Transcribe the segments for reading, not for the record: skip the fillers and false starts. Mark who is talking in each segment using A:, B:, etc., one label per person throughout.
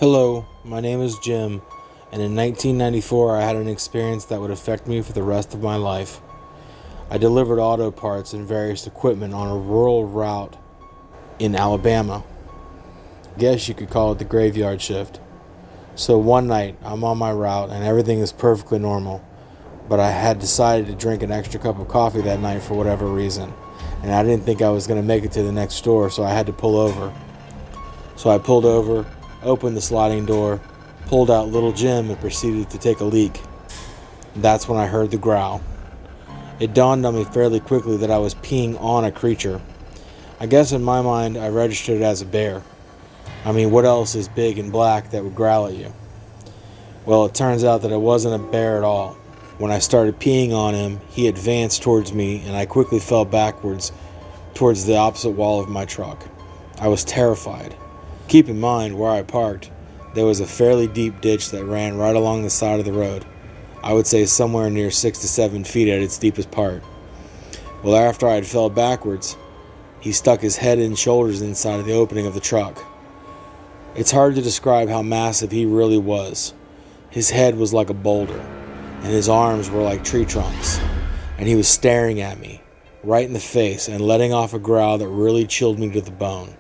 A: Hello, my name is Jim, and in 1994 I had an experience that would affect me for the rest of my life. I delivered auto parts and various equipment on a rural route in Alabama. Guess you could call it the graveyard shift. So one night I'm on my route and everything is perfectly normal, but I had decided to drink an extra cup of coffee that night for whatever reason, and I didn't think I was going to make it to the next store, so I had to pull over. So I pulled over, opened the sliding door, pulled out little Jim, and proceeded to take a leak. That's when I heard the growl. It dawned on me fairly quickly that I was peeing on a creature. I guess in my mind I registered it as a bear. I mean, what else is big and black that would growl at you? Well, it turns out that it wasn't a bear at all. When I started peeing on him, he advanced towards me and I quickly fell backwards towards the opposite wall of my truck. I was terrified. Keep in mind, where I parked, there was a fairly deep ditch that ran right along the side of the road. I would say somewhere near 6 to 7 feet at its deepest part. Well, after I had fell backwards, he stuck his head and shoulders inside of the opening of the truck. It's hard to describe how massive he really was. His head was like a boulder, and his arms were like tree trunks, and he was staring at me, right in the face, and letting off a growl that really chilled me to the bone.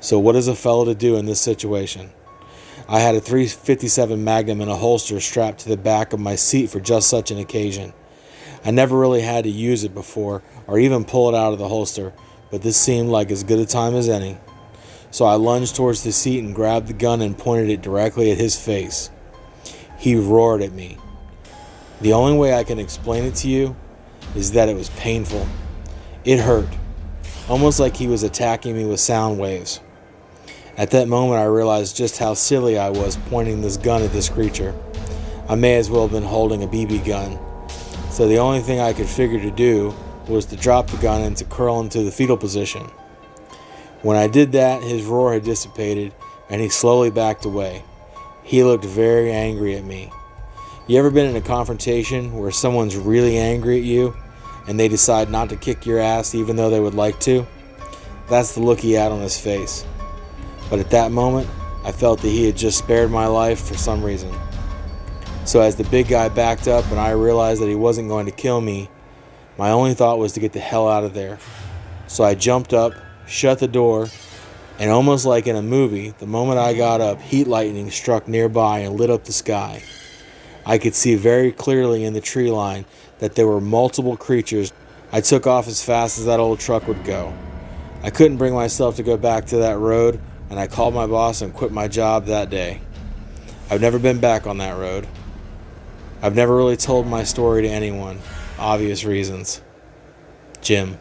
A: So what is a fellow to do in this situation? I had a .357 Magnum in a holster strapped to the back of my seat for just such an occasion. I never really had to use it before or even pull it out of the holster, but this seemed like as good a time as any. So I lunged towards the seat and grabbed the gun and pointed it directly at his face. He roared at me. The only way I can explain it to you is that it was painful. It hurt, almost like he was attacking me with sound waves. At that moment, I realized just how silly I was pointing this gun at this creature. I may as well have been holding a BB gun. So the only thing I could figure to do was to drop the gun and to curl into the fetal position. When I did that, his roar had dissipated and he slowly backed away. He looked very angry at me. You ever been in a confrontation where someone's really angry at you and they decide not to kick your ass even though they would like to? That's the look he had on his face. But at that moment, I felt that he had just spared my life for some reason. So as the big guy backed up and I realized that he wasn't going to kill me, my only thought was to get the hell out of there. So I jumped up, shut the door, and almost like in a movie, the moment I got up, heat lightning struck nearby and lit up the sky. I could see very clearly in the tree line that there were multiple creatures. I took off as fast as that old truck would go. I couldn't bring myself to go back to that road, and I called my boss and quit my job that day. I've never been back on that road. I've never really told my story to anyone. Obvious reasons. Jim.